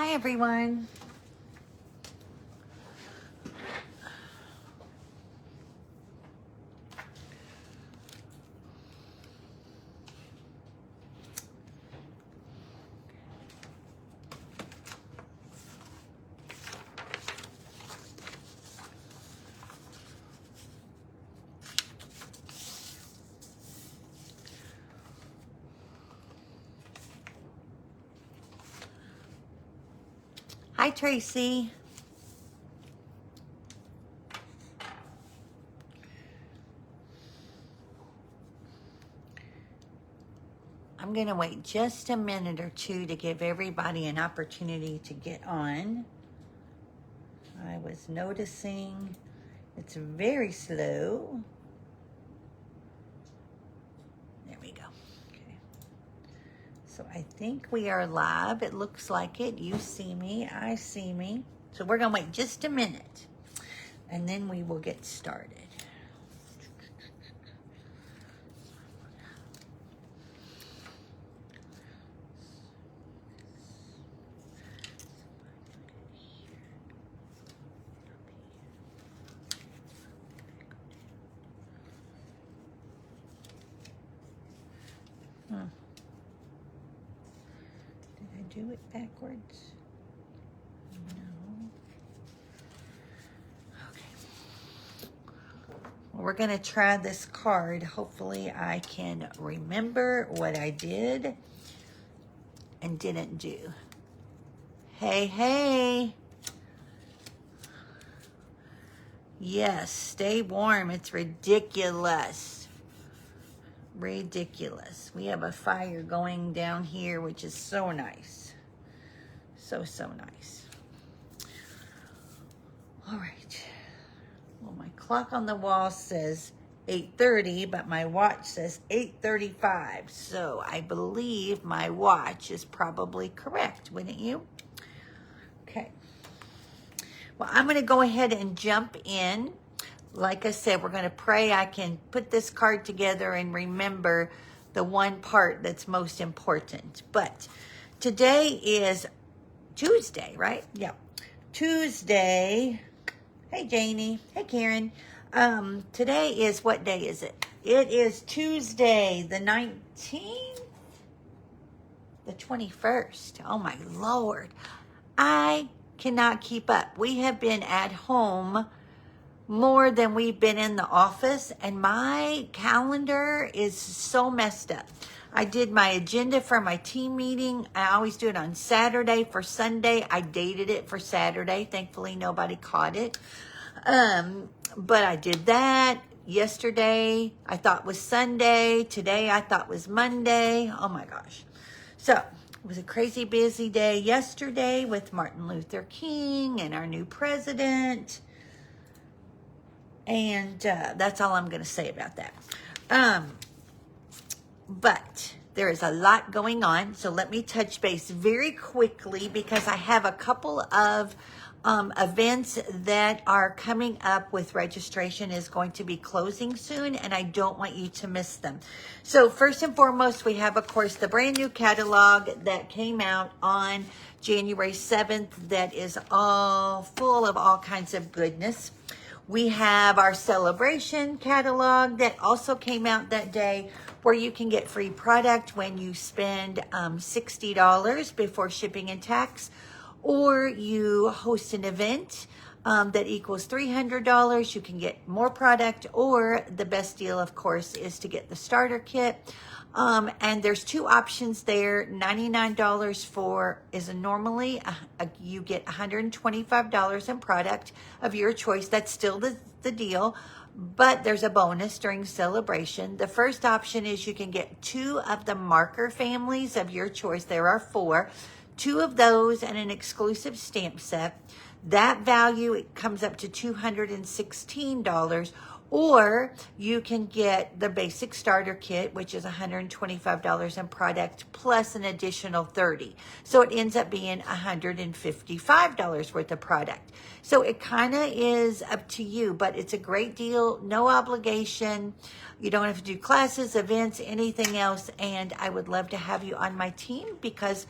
Hi, everyone. Hi, Tracy. I'm going to wait just a minute or two to give everybody an opportunity to get on. I was noticing it's very slow. There we go. Okay. So I think we are live. It looks like it. You see me. I see me. So we're going to wait just a minute, and then we will get started. Did I do it backwards? No. Okay. Well, we're going to try this card. Hopefully I can remember what I did and didn't do. Hey, hey. Yes, stay warm. It's ridiculous. Ridiculous. We have a fire going down here, which is so nice. So nice. All right. Well, my clock on the wall says 8:30, but my watch says 8:35. So I believe my watch is probably correct, wouldn't you? Okay. Well, I'm going to go ahead and jump in. Like I said, we're going to pray I can put this card together and remember the one part that's most important. But today is Tuesday, right? Yeah. Tuesday. Hey, Janie. Hey, Karen. Today is, what day is it? It is Tuesday, the 19th, the 21st. Oh, my Lord. I cannot keep up. We have been at home more than we've been in the office, and my calendar is so messed up. I did my agenda for my team meeting. I always do it on Saturday for Sunday. I dated it for Saturday. Thankfully, nobody caught it. But I did that. Yesterday, I thought was Sunday. Today, I thought was Monday. Oh my gosh. So it was a crazy busy day yesterday with Martin Luther King and our new president. And that's all I'm going to say about that. But there is a lot going on. So let me touch base very quickly because I have a couple of events that are coming up with registration is going to be closing soon, and I don't want you to miss them. So first and foremost, we have, of course, the brand new catalog that came out on January 7th that is all full of all kinds of goodness. We have our celebration catalog that also came out that day where you can get free product when you spend $60 before shipping and tax, or you host an event that equals $300. You can get more product, or the best deal, of course, is to get the starter kit. And there's two options there. $99 for is normally you get $125 in product of your choice. That's still the deal, but there's a bonus during celebration. The first option is you can get two of the marker families of your choice. There are 4, 2 of those and an exclusive stamp set. That value, it comes up to $216. Or you can get the basic starter kit, which is $125 in product plus an additional $30. So it ends up being $155 worth of product. So it kind of is up to you, but it's a great deal, no obligation. You don't have to do classes, events, anything else. And I would love to have you on my team because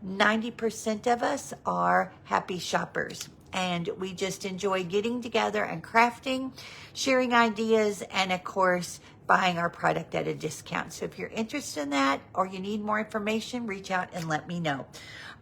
90% of us are happy shoppers. And we just enjoy getting together and crafting, sharing ideas, and of course, buying our product at a discount. So if you're interested in that or you need more information, reach out and let me know.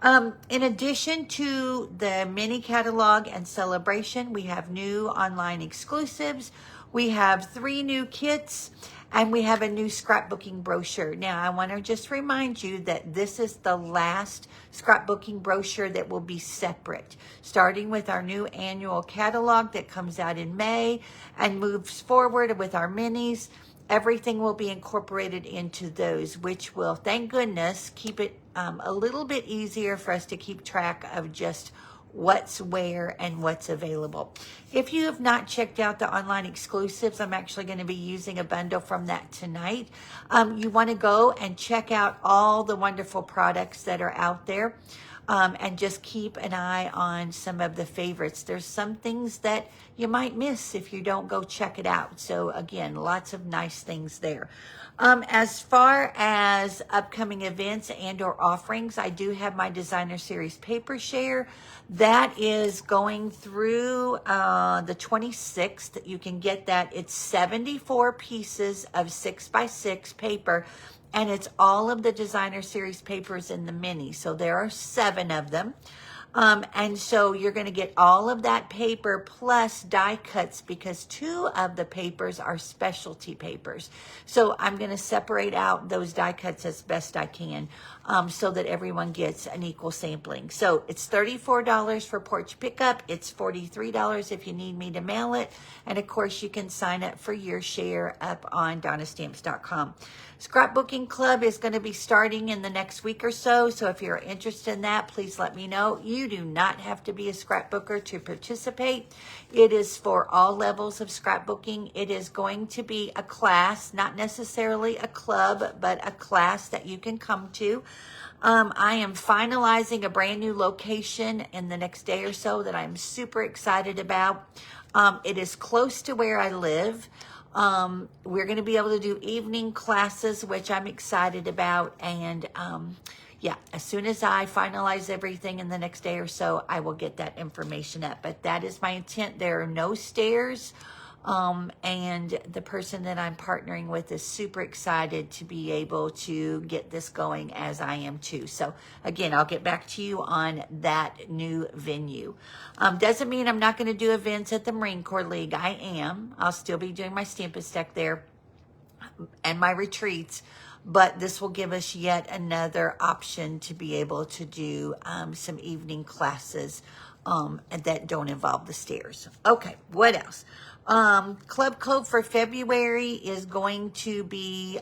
In addition to the mini catalog and celebration, we have new online exclusives. We have 3 new kits and we have a new scrapbooking brochure. Now, I want to just remind you that this is the last scrapbooking brochure that will be separate, starting with our new annual catalog that comes out in May and moves forward with our minis. Everything will be incorporated into those, which will, thank goodness, keep it a little bit easier for us to keep track of just what's where and what's available. If you have not checked out the online exclusives, I'm actually going to be using a bundle from that tonight. You want to go and check out all the wonderful products that are out there. And just keep an eye on some of the favorites. There's some things that you might miss if you don't go check it out. So again, lots of nice things there. As far as upcoming events and or offerings, I do have my Designer Series Paper Share. That is going through the 26th. You can get that. It's 74 pieces of 6x6 paper. And it's all of the Designer Series papers in the mini. So there are 7 of them. And so you're going to get all of that paper plus die cuts because 2 of the papers are specialty papers. So I'm going to separate out those die cuts as best I can so that everyone gets an equal sampling. So it's $34 for porch pickup. It's $43 if you need me to mail it. And of course, you can sign up for your share up on DonnaStamps.com. Scrapbooking Club is going to be starting in the next week or so. So if you're interested in that, please let me know. You do not have to be a scrapbooker to participate. It is for all levels of scrapbooking. It is going to be a class, not necessarily a club, but a class that you can come to. I am finalizing a brand new location in the next day or so that I'm super excited about. It is close to where I live. We're going to be able to do evening classes, which I'm excited about. And yeah, as soon as I finalize everything in the next day or so, I will get that information up. But that is my intent. There are no stairs. And the person that I'm partnering with is super excited to be able to get this going, as I am too. So again, I'll get back to you on that new venue. Doesn't mean I'm not going to do events at the Marine Corps League. I am. I'll still be doing my Stamp-A-Stack there and my retreats. But this will give us yet another option to be able to do some evening classes that don't involve the stairs. Okay, what else? Club code for February is going to be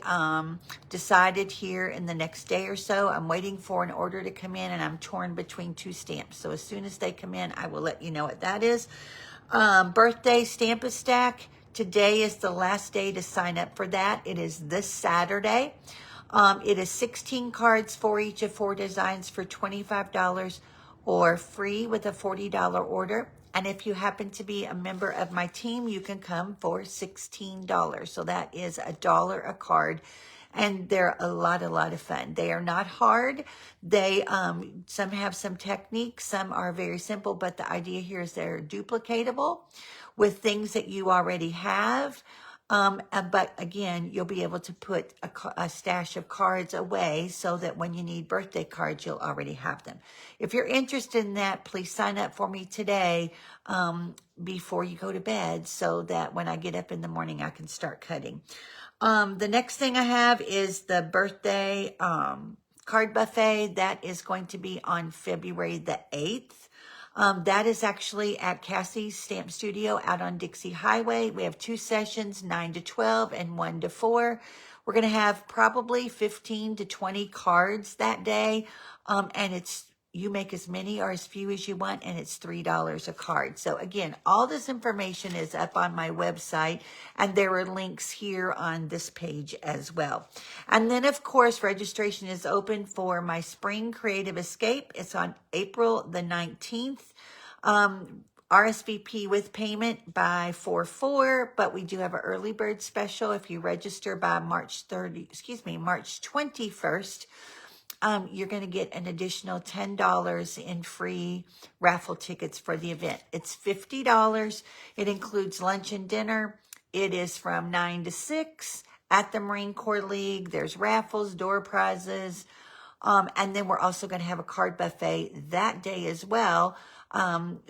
decided here in the next day or so. I'm waiting for an order to come in and I'm torn between 2 stamps. So as soon as they come in, I will let you know what that is. Birthday Stamp-A-Stack. Today is the last day to sign up for that. It is this Saturday. It is 16 cards for each of 4 designs for $25 or free with a $40 order. And if you happen to be a member of my team, you can come for $16. So that is $1 a card. And they're a lot of fun. They are not hard. They, some have some techniques, some are very simple, but the idea here is they're duplicatable with things that you already have. But again, you'll be able to put a stash of cards away so that when you need birthday cards, you'll already have them. If you're interested in that, please sign up for me today before you go to bed so that when I get up in the morning, I can start cutting. The next thing I have is the birthday card buffet. That is going to be on February the 8th. That is actually at Cassie's Stamp Studio out on Dixie Highway. We have 2 sessions, 9 to 12 and 1 to 4. We're going to have probably 15 to 20 cards that day. And you make as many or as few as you want, and it's $3 a card. So again, all this information is up on my website, and there are links here on this page as well. And then, of course, registration is open for my Spring Creative Escape. It's on April the 19th. RSVP with payment by 4/4, but we do have an early bird special if you register by March 21st. you're going to get an additional $10 in free raffle tickets for the event. It's $50. It includes lunch and dinner. It is from 9 to 6 at the Marine Corps League. There's raffles, door prizes, and then we're also going to have a card buffet that day as well,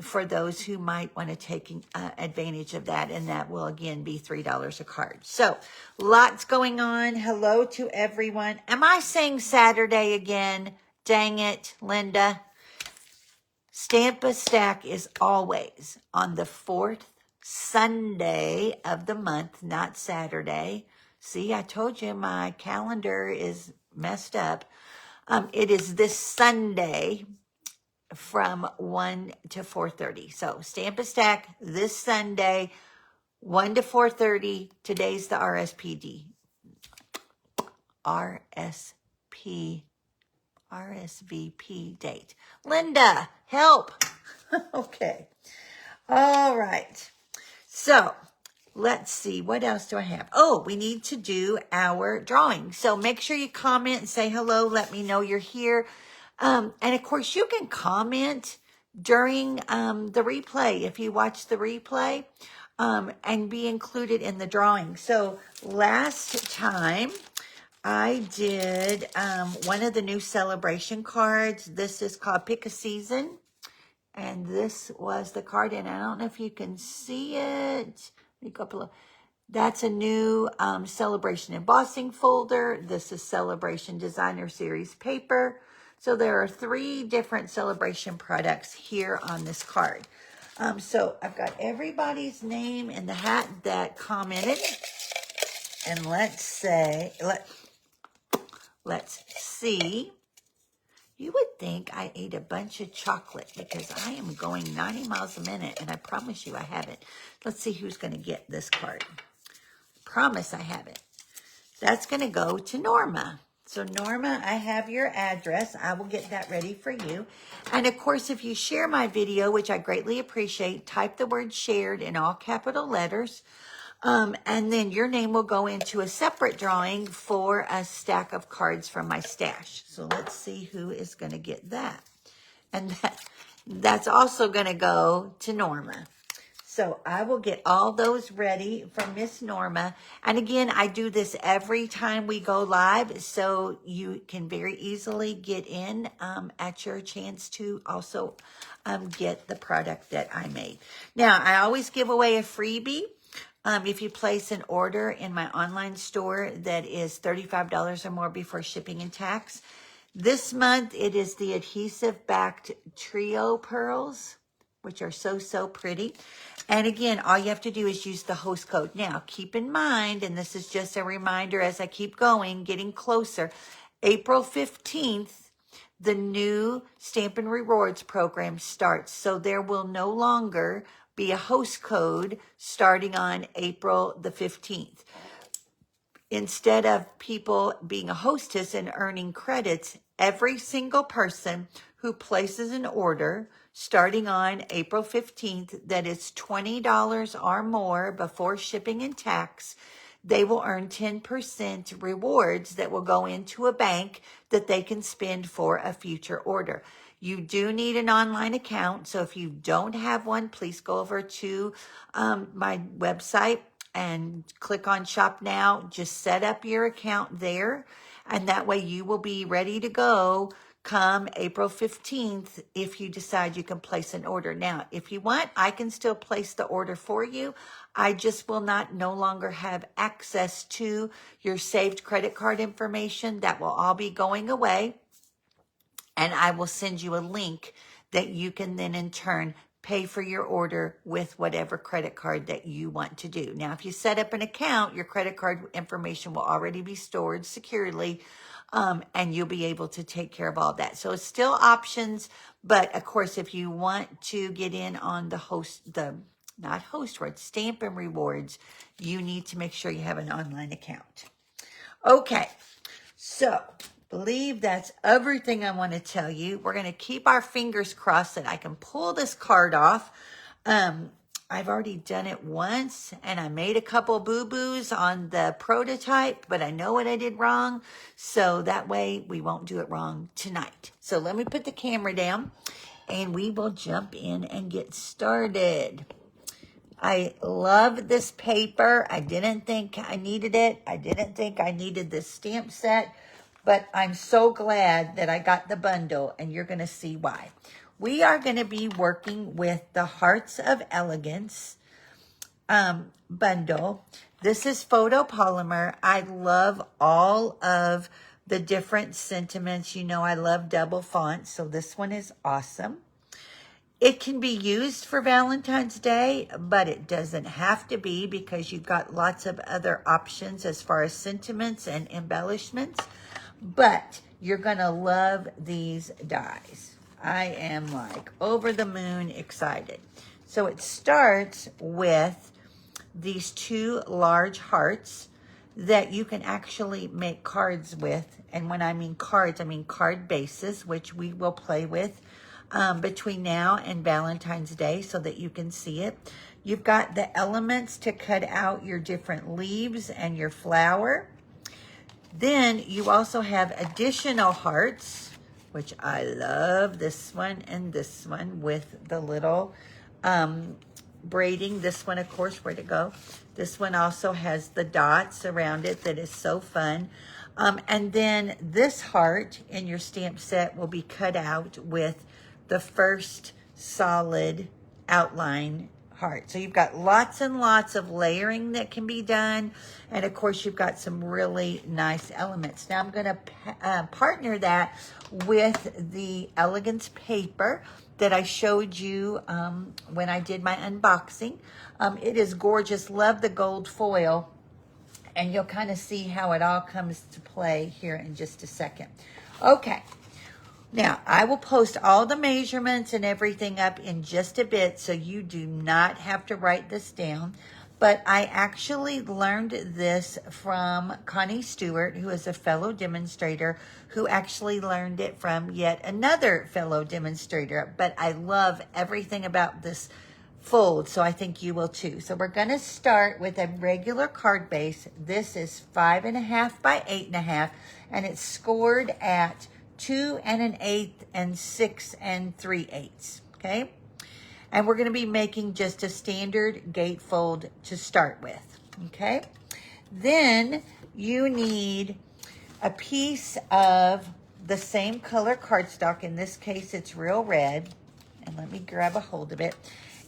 for those who might want to take advantage of that. And that will, again, be $3 a card. So lots going on. Hello to everyone. Am I saying Saturday again? Dang it, Linda. Stamp a Stack is always on the fourth Sunday of the month, not Saturday. See, I told you my calendar is messed up. It is this Sunday from 1 to 4:30. So Stamp a Stack this Sunday, 1 to 4:30. Today's the RSVP date. Linda, help. Okay. All right. So let's see. What else do I have? Oh, we need to do our drawing. So make sure you comment and say hello. Let me know you're here. And of course, you can comment during the replay if you watch the replay, and be included in the drawing. So last time I did one of the new celebration cards. This is called Pick a Season. And this was the card. And I don't know if you can see it. Let me go up a little. That's a new celebration embossing folder. This is Celebration Designer Series paper. So there are 3 different celebration products here on this card. So I've got everybody's name in the hat that commented. And let's see. You would think I ate a bunch of chocolate because I am going 90 miles a minute, and I promise you I haven't. Let's see who's going to get this card. Promise I haven't. That's going to go to Norma. So Norma, I have your address. I will get that ready for you. And of course, if you share my video, which I greatly appreciate, type the word shared in all capital letters. And then your name will go into a separate drawing for a stack of cards from my stash. So let's see who is going to get that. And that's also going to go to Norma. So I will get all those ready for Miss Norma. And again, I do this every time we go live, so you can very easily get in at your chance to also get the product that I made. Now, I always give away a freebie. If you place an order in my online store that is $35 or more before shipping and tax. This month, it is the adhesive-backed Trio Pearls, which are so pretty. And again, all you have to do is use the host code. Now, keep in mind, and this is just a reminder as I keep going, getting closer, April 15th, the new Stampin' Rewards program starts. So there will no longer be a host code starting on April the 15th. Instead of people being a hostess and earning credits, every single person who places an order starting on April 15th that is $20 or more before shipping and tax, they will earn 10% rewards that will go into a bank that they can spend for a future order. You do need an online account, so if you don't have one, please go over to my website and click on Shop Now. Just set up your account there, and that way you will be ready to go come April 15th if you decide you can place an order. Now, if you want, I can still place the order for you. I just will no longer have access to your saved credit card information. That will all be going away. And I will send you a link that you can then in turn pay for your order with whatever credit card that you want to do. Now, if you set up an account, your credit card information will already be stored securely, and you'll be able to take care of all that. So it's still options, but of course, if you want to get in on Stampin' Rewards, you need to make sure you have an online account. Okay, so believe that's everything I want to tell you. We're going to keep our fingers crossed that I can pull this card off. I've already done it once and I made a couple boo-boos on the prototype, but I know what I did wrong. So that way we won't do it wrong tonight. So let me put the camera down and we will jump in and get started. I love this paper. I didn't think I needed it. I didn't think I needed this stamp set, but I'm so glad that I got the bundle, and you're going to see why. We are going to be working with the Hearts of Elegance bundle. This is photopolymer. I love all of the different sentiments. You know I love double fonts, so this one is awesome. It can be used for Valentine's Day, but it doesn't have to be because you've got lots of other options as far as sentiments and embellishments. But you're going to love these dies. I am like over the moon excited. So it starts with these two large hearts that you can actually make cards with. And when I mean cards, I mean card bases, which we will play with between now and Valentine's Day so that you can see it. You've got the elements to cut out your different leaves and your flower. Then you also have additional hearts, which I love, this one and this one with the little braiding. This one, of course, where'd it go? This one also has the dots around it that is so fun. And then this heart in your stamp set will be cut out with the first solid outline heart. So you've got lots and lots of layering that can be done. And of course, you've got some really nice elements. Now I'm going to partner that with the Elegance paper that I showed you when I did my unboxing. It is gorgeous. Love the gold foil. And you'll kind of see how it all comes to play here in just a second. Okay. Now, I will post all the measurements and everything up in just a bit, so you do not have to write this down. But I actually learned this from Connie Stewart, who is a fellow demonstrator, who actually learned it from yet another fellow demonstrator. But I love everything about this fold, so I think you will too. So we're going to start with a regular card base. This is 5.5 by 8.5, and it's scored at 2 1/8 and 6 3/8, okay? And we're going to be making just a standard gatefold to start with, okay? Then you need a piece of the same color cardstock. In this case, it's real red. And let me grab a hold of it.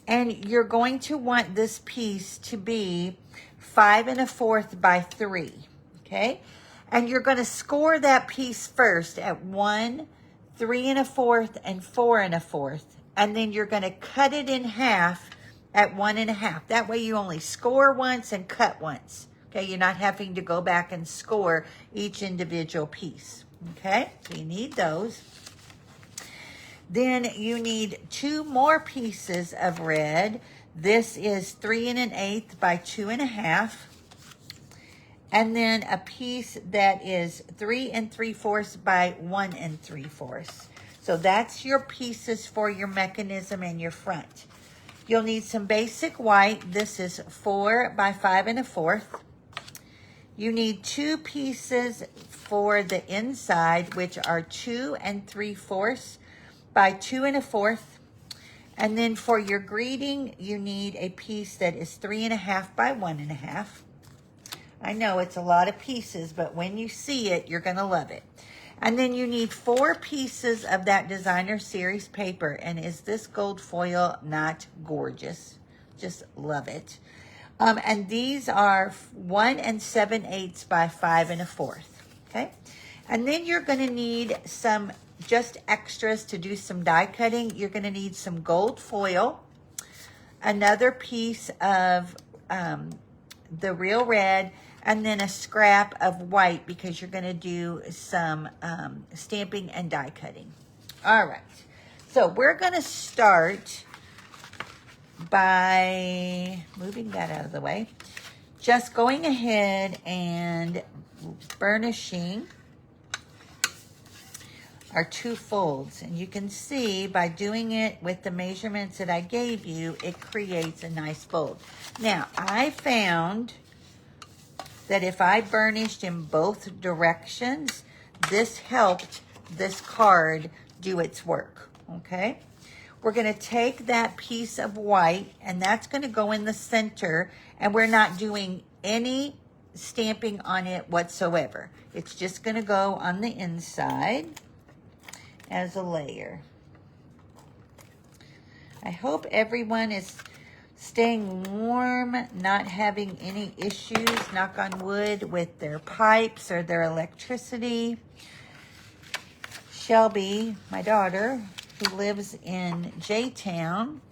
And you're going to want this piece to be 5 1/4 by 3, okay? And you're going to score that piece first at 1, 3 1/4, and 4 1/4. And then you're going to cut it in half at 1 1/2. That way you only score once and cut once. Okay, you're not having to go back and score each individual piece. Okay, so you need those. Then you need 2 more pieces of red. This is 3 1/8 by 2 1/2. And then a piece that is 3 3/4 by 1 3/4. So that's your pieces for your mechanism and your front. You'll need some basic white. This is 4 by 5 1/4. You need 2 pieces for the inside, which are 2 3/4 by 2 1/4. And then for your greeting, you need a piece that is 3 1/2 by 1 1/2. I know it's a lot of pieces, but when you see it, you're going to love it. And then you need 4 pieces of that designer series paper. And is this gold foil not gorgeous? Just love it. And these are 1 7/8 by 5 1/4. Okay. And then you're going to need some just extras to do some die cutting. You're going to need some gold foil, another piece of the real red, and then a scrap of white because you're going to do some stamping and die cutting. All right. So we're going to start by moving that out of the way. Just going ahead and burnishing are 2 folds. And you can see by doing it with the measurements that I gave you, it creates a nice fold. Now, I found that if I burnished in both directions, this helped this card do its work, okay? We're gonna take that piece of white, and that's gonna go in the center, and we're not doing any stamping on it whatsoever. It's just gonna go on the inside as a layer. I hope everyone is staying warm, not having any issues, knock on wood, with their pipes or their electricity. Shelby, my daughter, who lives in J-Town,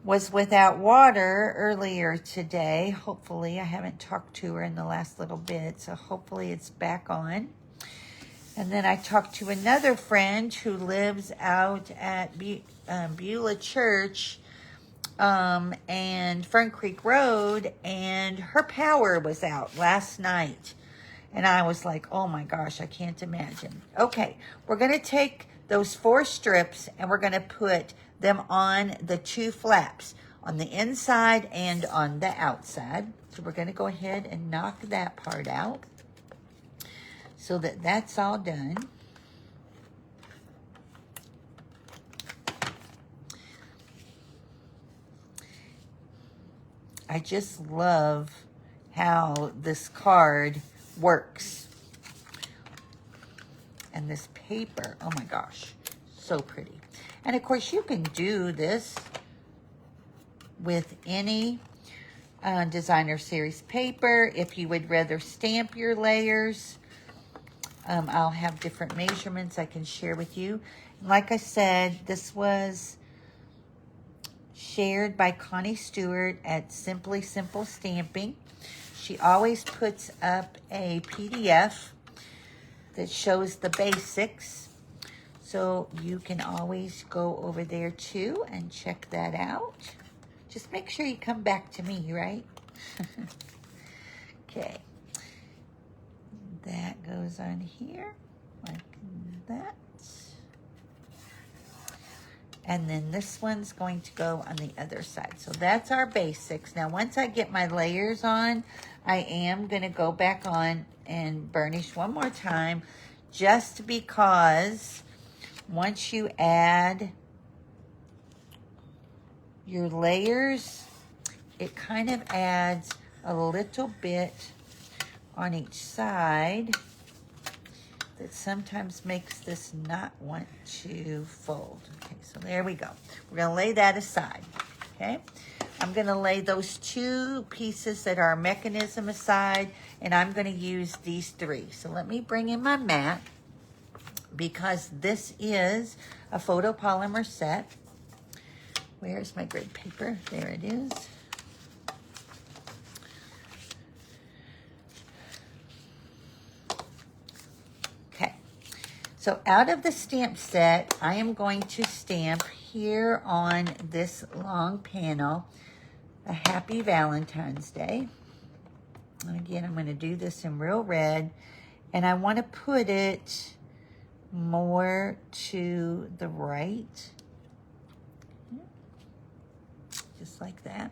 was without water earlier today. Hopefully, I haven't talked to her in the last little bit, so hopefully it's back on. And then I talked to another friend who lives out at Beulah Church and Fern Creek Road, and her power was out last night. And I was like, oh my gosh, I can't imagine. Okay, we're going to take those 4 strips and we're going to put them on the 2 flaps, on the inside and on the outside. So we're going to go ahead and knock that part out so that that's all done. I just love how this card works. And this paper, oh my gosh, so pretty. And of course you can do this with any designer series paper. If you would rather stamp your layers, I'll have different measurements I can share with you. Like I said, this was shared by Connie Stewart at Simply Simple Stamping. She always puts up a PDF that shows the basics, so you can always go over there too and check that out. Just make sure you come back to me, right? Okay, that goes on here like that. And then this one's going to go on the other side. So that's our basics. Now, once I get my layers on, I am going to go back on and burnish one more time, just because once you add your layers, it kind of adds a little bit on each side that sometimes makes this not want to fold. Okay, so there we go. We're gonna lay that aside, okay? I'm gonna lay those 2 pieces that are mechanism aside, and I'm gonna use these 3. So let me bring in my mat, because this is a photopolymer set. Where's my grid paper? There it is. So out of the stamp set, I am going to stamp here on this long panel, a Happy Valentine's Day. And again, I'm going to do this in real red, and I want to put it more to the right, just like that.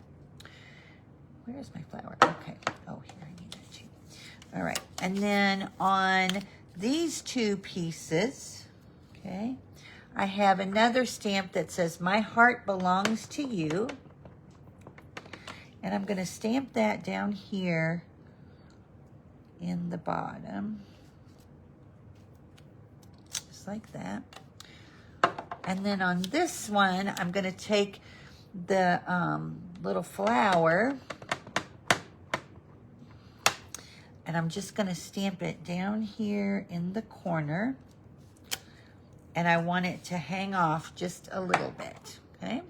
Where's my flower? Okay. Oh, here, I need that too. All right. And then on these 2 pieces, okay, I have another stamp that says, "My heart belongs to you." And I'm going to stamp that down here in the bottom, just like that. And then on this one, I'm going to take the little flower, and I'm just going to stamp it down here in the corner. And I want it to hang off just a little bit, okay?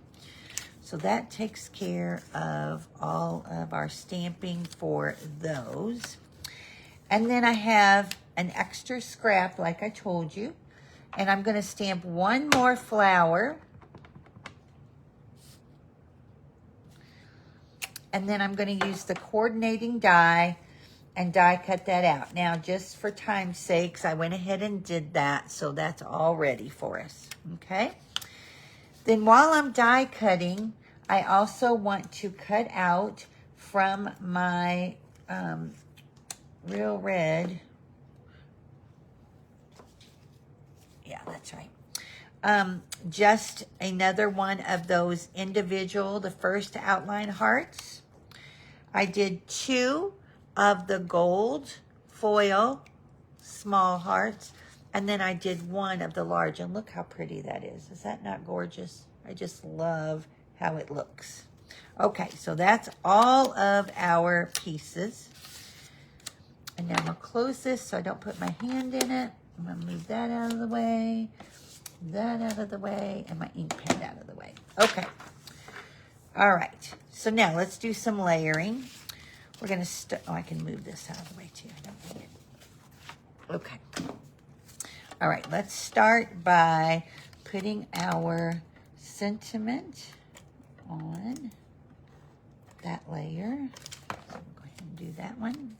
So that takes care of all of our stamping for those. And then I have an extra scrap, like I told you. And I'm going to stamp one more flower. And then I'm going to use the coordinating die, and die cut that out. Now, just for time's sakes, I went ahead and did that, so that's all ready for us, okay? Then while I'm die cutting, I also want to cut out from my Real Red. Yeah, that's right. Just another one of those individual, the first outline hearts. I did 2 of the gold foil small hearts, and then I did 1 of the large, and look how pretty that is. Is that not gorgeous? I just love how it looks. Okay, so that's all of our pieces. And now I'm gonna close this so I don't put my hand in it. I'm gonna move that out of the way, that out of the way, and my ink pad out of the way. Okay. All right. So now let's do some layering. We're gonna oh, I can move this out of the way too. I don't need it. Okay. All right. Let's start by putting our sentiment on that layer. So we'll go ahead and do that one.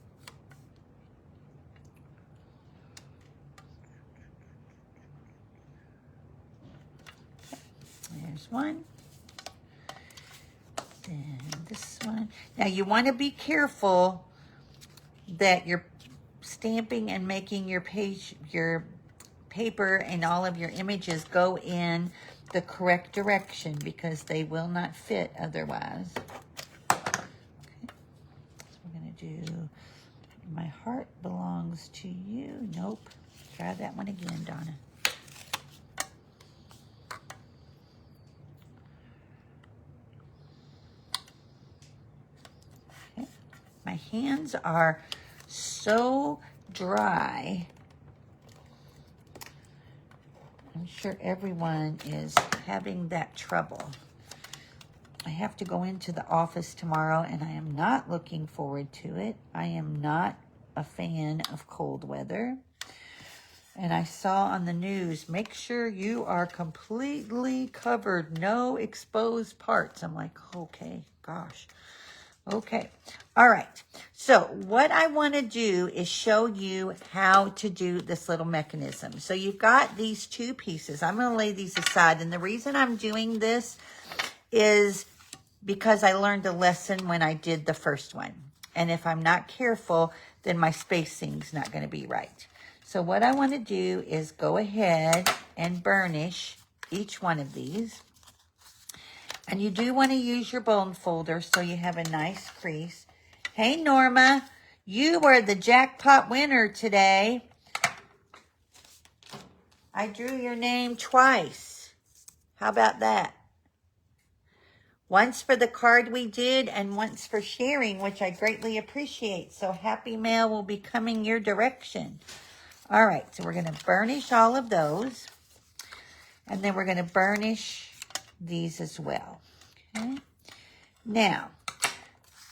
There's one. Then this one. Now you want to be careful that you're stamping and making your page, your paper and all of your images go in the correct direction, because they will not fit otherwise. Okay. So we're going to do My Heart Belongs to You. Nope. Try that one again, Donna. My hands are so dry. I'm sure everyone is having that trouble. I have to go into the office tomorrow, and I am not looking forward to it. I am not a fan of cold weather. And I saw on the news, make sure you are completely covered, no exposed parts. I'm like, okay, gosh. Okay. All right. So what I want to do is show you how to do this little mechanism. So you've got these 2 pieces. I'm going to lay these aside. And the reason I'm doing this is because I learned a lesson when I did the first one. And if I'm not careful, then my spacing's not going to be right. So what I want to do is go ahead and burnish each one of these. And you do want to use your bone folder so you have a nice crease. Hey, Norma, you were the jackpot winner today. I drew your name twice. How about that? Once for the card we did and once for sharing, which I greatly appreciate. So happy mail will be coming your direction. All right, so we're going to burnish all of those. And then we're going to burnish these as well. Okay. Now,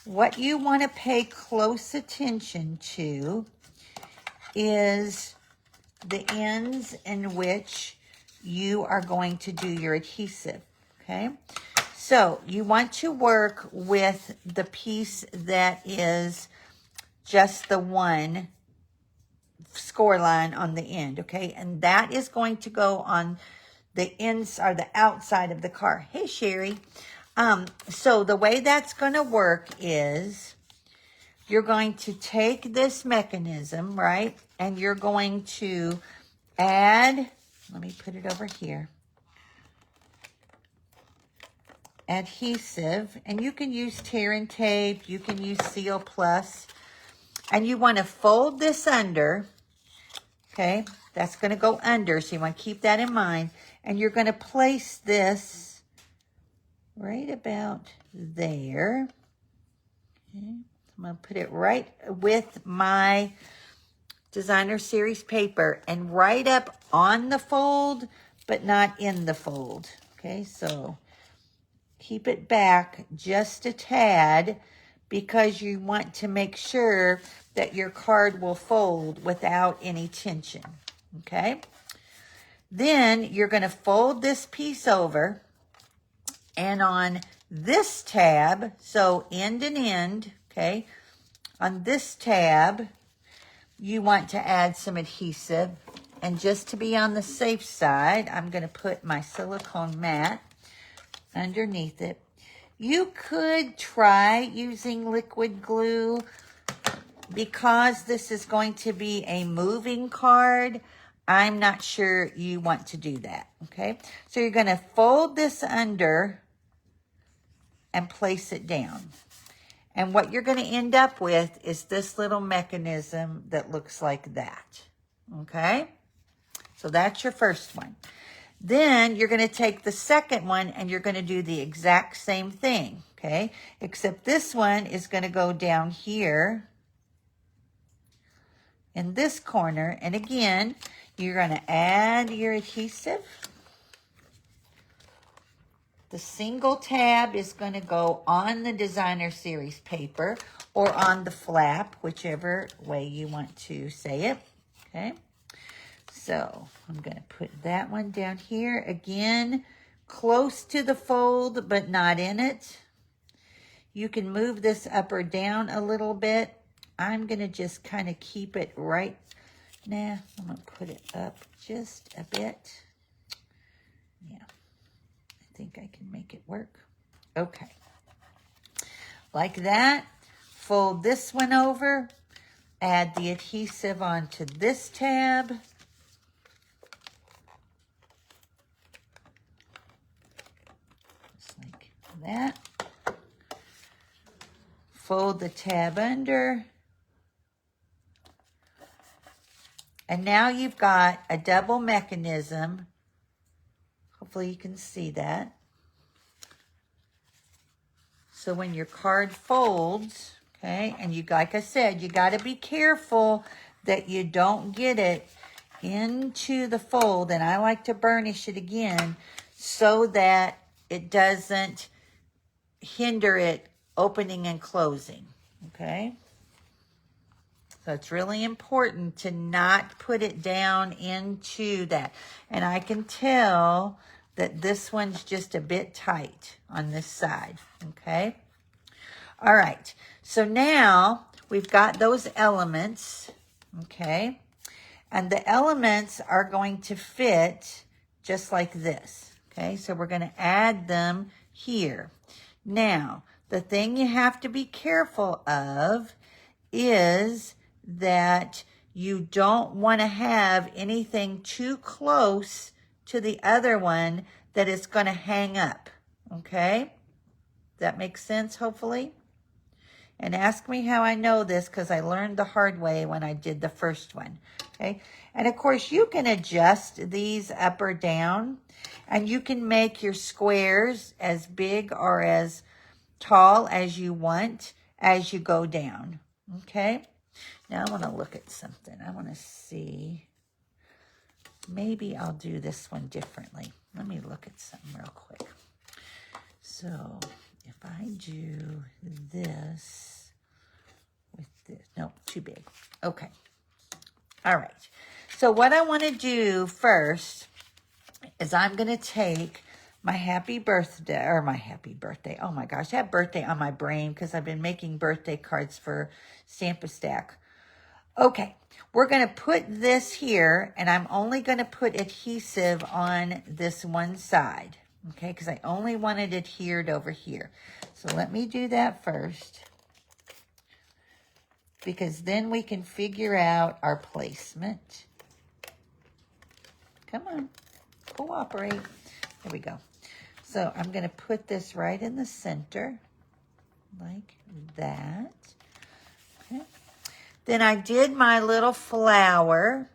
what you want to pay close attention to is the ends in which you are going to do your adhesive. Okay. So you want to work with the piece that is just the one score line on the end. Okay. And that is going to go on the inside or the outside of the card. Hey, Sherry. So the way that's going to work is you're going to take this mechanism, right? And you're going to add, let me put it over here, adhesive. And you can use tear and tape. You can use Seal Plus. And you want to fold this under, okay? That's going to go under, so you want to keep that in mind. And you're going to place this right about there. Okay. I'm going to put it right with my Designer Series paper and right up on the fold, but not in the fold. Okay, so keep it back just a tad because you want to make sure that your card will fold without any tension. Okay. Then you're going to fold this piece over, and on this tab, so end and end, okay, on this tab, you want to add some adhesive. And just to be on the safe side, I'm going to put my silicone mat underneath it. You could try using liquid glue. Because this is going to be a moving card, I'm not sure you want to do that, okay? So you're going to fold this under and place it down. And what you're going to end up with is this little mechanism that looks like that, okay? So that's your first one. Then you're going to take the second one and you're going to do the exact same thing, okay? Except this one is going to go down here in this corner, and again, you're going to add your adhesive. The single tab is going to go on the Designer Series paper or on the flap, whichever way you want to say it, okay? So I'm going to put that one down here, again, close to the fold, but not in it. You can move this up or down a little bit. I'm going to just kind of keep it right. Nah, I'm going to put it up just a bit. Yeah, I think I can make it work. Okay. Like that. Fold this one over. Add the adhesive onto this tab. Just like that. Fold the tab under. And now you've got a double mechanism. Hopefully you can see that. So when your card folds, okay, and you, like I said, you got to be careful that you don't get it into the fold. And I like to burnish it again so that it doesn't hinder it opening and closing, okay? So it's really important to not put it down into that. And I can tell that this one's just a bit tight on this side, okay? All right, so now we've got those elements, okay? And the elements are going to fit just like this, okay? So we're gonna add them here. Now, the thing you have to be careful of is that you don't want to have anything too close to the other one that is going to hang up, okay? That makes sense, hopefully? And ask me how I know this, because I learned the hard way when I did the first one, okay? And of course, you can adjust these up or down, and you can make your squares as big or as tall as you want as you go down, okay? Now I want to look at something. I want to see. Maybe I'll do this one differently. Let me look at something real quick. So if I do this with this, no, too big. Okay. All right. So what I want to do first is I'm going to take my happy birthday, oh my gosh, I have birthday on my brain because I've been making birthday cards for Stamp-A-Stack. Okay, we're going to put this here, and I'm only going to put adhesive on this one side, okay, because I only want it adhered over here. So let me do that first, because then we can figure out our placement. Come on, cooperate. There we go. So I'm going to put this right in the center, like that. Okay. Then I did my little flower,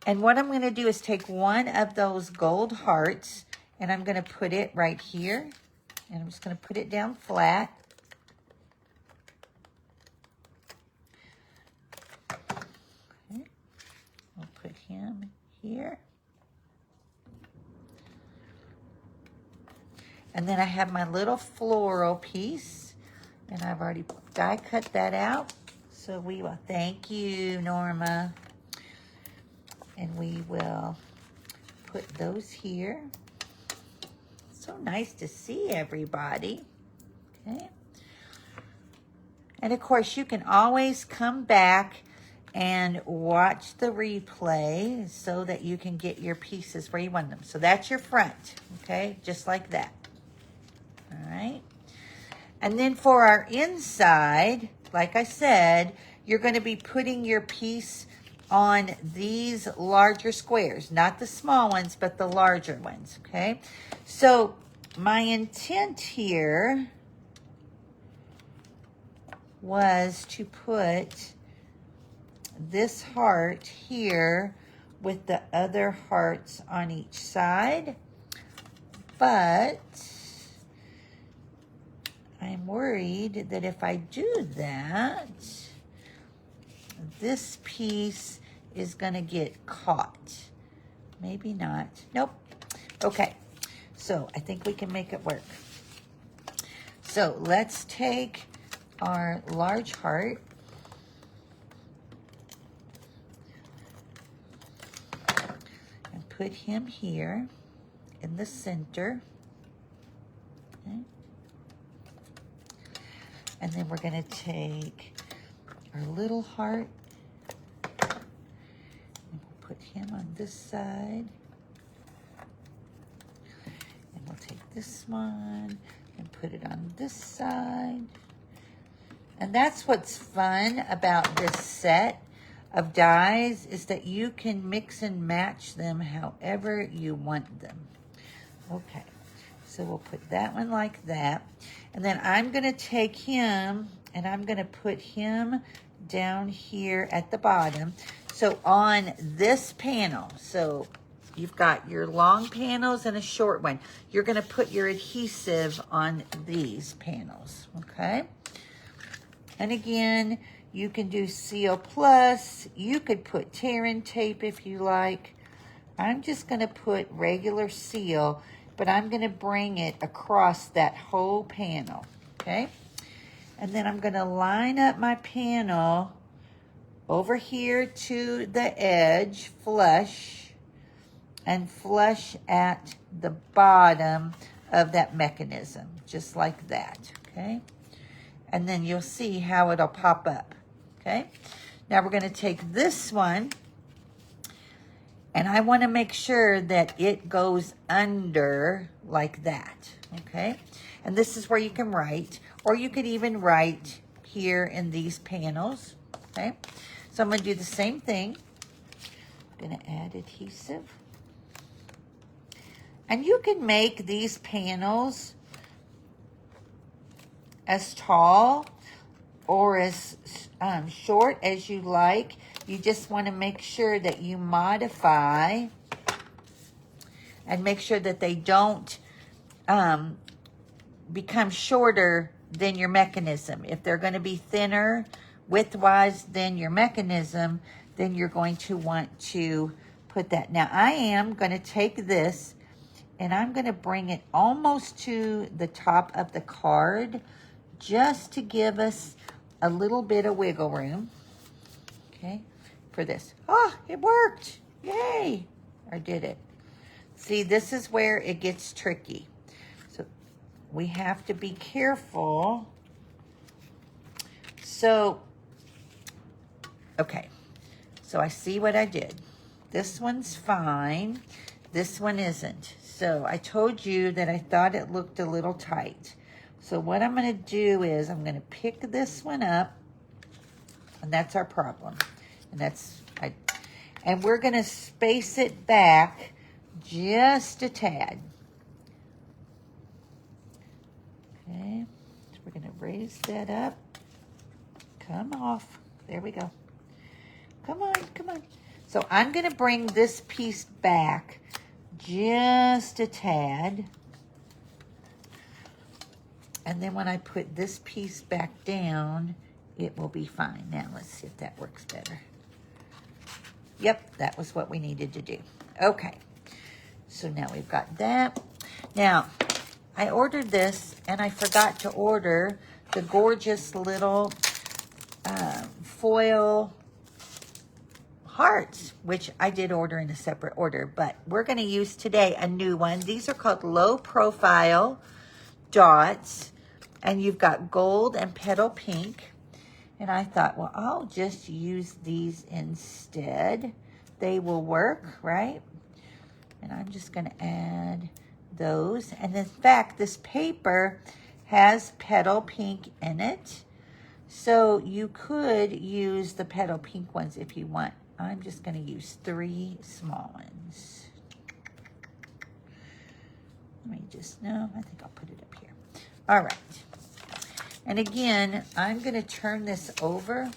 and what I'm going to do is take one of those gold hearts, and I'm going to put it right here, and I'm just going to put it down flat. Okay. I'll put him here. And then I have my little floral piece, and I've already die cut that out. So we will, thank you, Norma. And we will put those here. So nice to see everybody. Okay. And of course, you can always come back and watch the replay so that you can get your pieces where you want them. So that's your front, okay? Just like that. All right. And then for our inside, like I said, you're going to be putting your piece on these larger squares, not the small ones, but the larger ones, okay? So my intent here was to put this heart here with the other hearts on each side, but I'm worried that if I do that, this piece is gonna get caught. Maybe not. Nope. Okay, so I think we can make it work. So let's take our large heart and put him here in the center. Okay. And then we're going to take our little heart and we'll put him on this side. And we'll take this one and put it on this side. And that's what's fun about this set of dies, is that you can mix and match them however you want them. Okay, so we'll put that one like that. And then I'm going to take him and I'm going to put him down here at the bottom. So on this panel, so you've got your long panels and a short one. You're going to put your adhesive on these panels, okay? And again, you can do Seal Plus. You could put tear-in tape if you like. I'm just going to put regular seal, but I'm going to bring it across that whole panel, okay? And then I'm going to line up my panel over here to the edge, flush, and flush at the bottom of that mechanism, just like that, okay? And then you'll see how it'll pop up, okay? Now we're going to take this one, and I want to make sure that it goes under like that, okay? And this is where you can write, or you could even write here in these panels, okay? So I'm going to do the same thing. I'm going to add adhesive. And you can make these panels as tall or as short as you like. You just want to make sure that you modify and make sure that they don't become shorter than your mechanism. If they're going to be thinner widthwise than your mechanism, then you're going to want to put that. Now I am going to take this and I'm going to bring it almost to the top of the card, just to give us a little bit of wiggle room, okay, for this. Oh, it worked. Yay. Or did it? See, this is where it gets tricky. So we have to be careful. So, okay. So I see what I did. This one's fine. This one isn't. So I told you that I thought it looked a little tight. So what I'm going to do is I'm going to pick this one up, and that's our problem. And we're going to space it back just a tad. Okay, so we're going to raise that up. Come off. There we go. Come on, come on. So I'm going to bring this piece back just a tad. And then when I put this piece back down, it will be fine. Now, let's see if that works better. Yep, that was what we needed to do. Okay, so now we've got that. Now, I ordered this, and I forgot to order the gorgeous little foil hearts, which I did order in a separate order. But we're going to use today a new one. These are called Low Profile Dots. And you've got gold and petal pink. And I thought, well, I'll just use these instead. They will work, right? And I'm just going to add those. And in fact, this paper has petal pink in it. So you could use the petal pink ones if you want. I'm just going to use 3 small ones. Let me just, no, I think I'll put it up here. All right. And again, I'm going to turn this over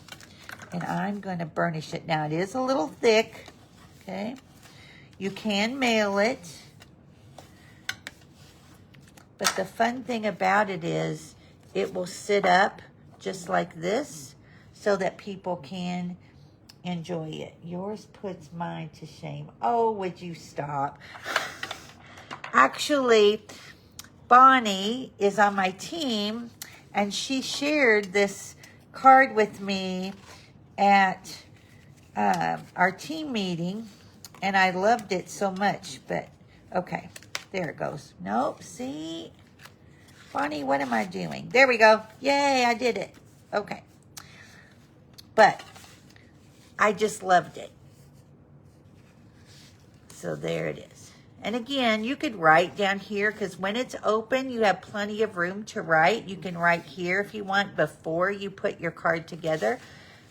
and I'm going to burnish it. Now, it is a little thick, okay? You can mail it. But the fun thing about it is it will sit up just like this so that people can enjoy it. Yours puts mine to shame. Oh, would you stop? Actually, Bonnie is on my team, and she shared this card with me at our team meeting, and I loved it so much. But, okay, there it goes. Nope, see? Bonnie, what am I doing? There we go. Yay, I did it. Okay. But I just loved it. So there it is. And again, you could write down here because when it's open, you have plenty of room to write. You can write here if you want before you put your card together.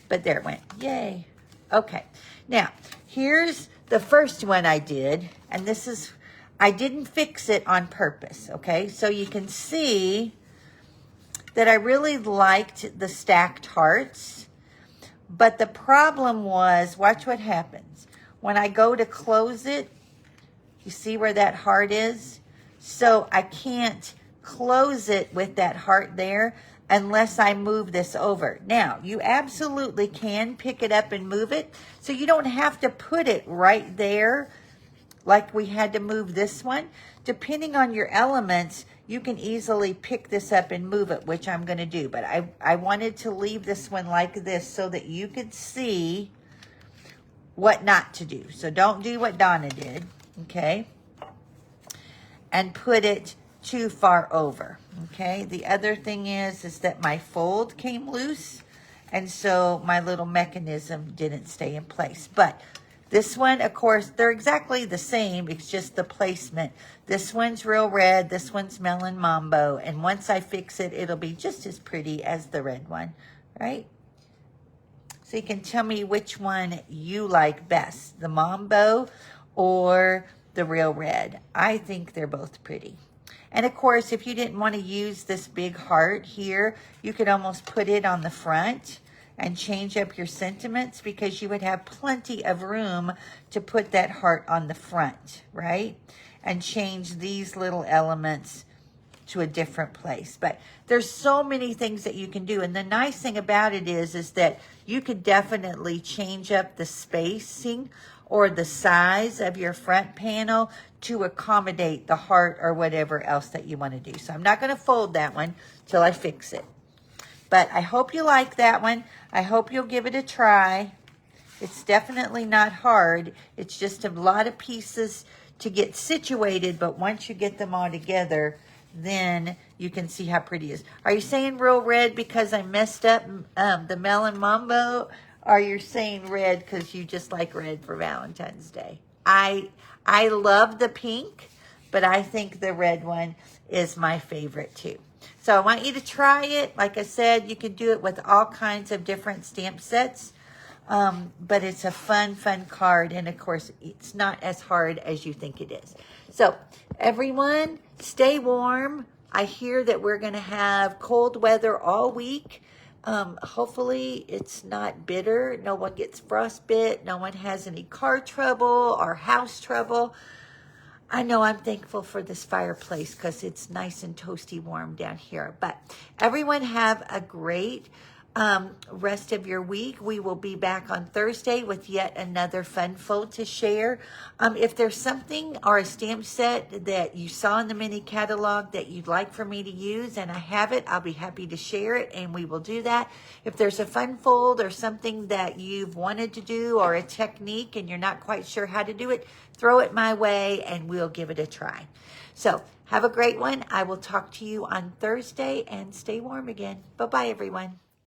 But there it went. Yay. Okay. Now, here's the first one I did. And this is, I didn't fix it on purpose. Okay. So you can see that I really liked the stacked hearts. But the problem was, watch what happens. When I go to close it, you see where that heart is? So I can't close it with that heart there unless I move this over. Now, you absolutely can pick it up and move it. So you don't have to put it right there like we had to move this one. Depending on your elements, you can easily pick this up and move it, which I'm going to do. But I wanted to leave this one like this so that you could see what not to do. So don't do what Donna did. Okay, and put it too far over. Okay, the other thing is that my fold came loose, and so my little mechanism didn't stay in place. But this one, of course, they're exactly the same. It's just the placement. This one's Real Red. This one's Melon Mambo. And once I fix it, it'll be just as pretty as the red one, right? So you can tell me which one you like best, the Mambo or the Real Red. I think they're both pretty. And of course, if you didn't want to use this big heart here, you could almost put it on the front and change up your sentiments because you would have plenty of room to put that heart on the front, right? And change these little elements to a different place. But there's so many things that you can do. And the nice thing about it is that you could definitely change up the spacing or the size of your front panel to accommodate the heart or whatever else that you want to do. So I'm not going to fold that one till I fix it. But I hope you like that one. I hope you'll give it a try. It's definitely not hard. It's just a lot of pieces to get situated, but once you get them all together, then you can see how pretty it is. Are you saying Real Red because I messed up the Melon Mambo? Or you're saying red because you just like red for Valentine's Day? I love the pink, but I think the red one is my favorite too. So I want you to try it. Like I said, you can do it with all kinds of different stamp sets. But it's a fun card. And of course, it's not as hard as you think it is. So everyone, stay warm. I hear that we're going to have cold weather all week. Hopefully it's not bitter. No one gets frostbite. No one has any car trouble or house trouble. I know I'm thankful for this fireplace because it's nice and toasty warm down here. But everyone have a great rest of your week. We will be back on Thursday with yet another fun fold to share. If there's something or a stamp set that you saw in the mini catalog that you'd like for me to use and I have it, I'll be happy to share it and we will do that. If there's a fun fold or something that you've wanted to do or a technique and you're not quite sure how to do it, throw it my way and we'll give it a try. So have a great one. I will talk to you on Thursday and stay warm again. Bye-bye, everyone.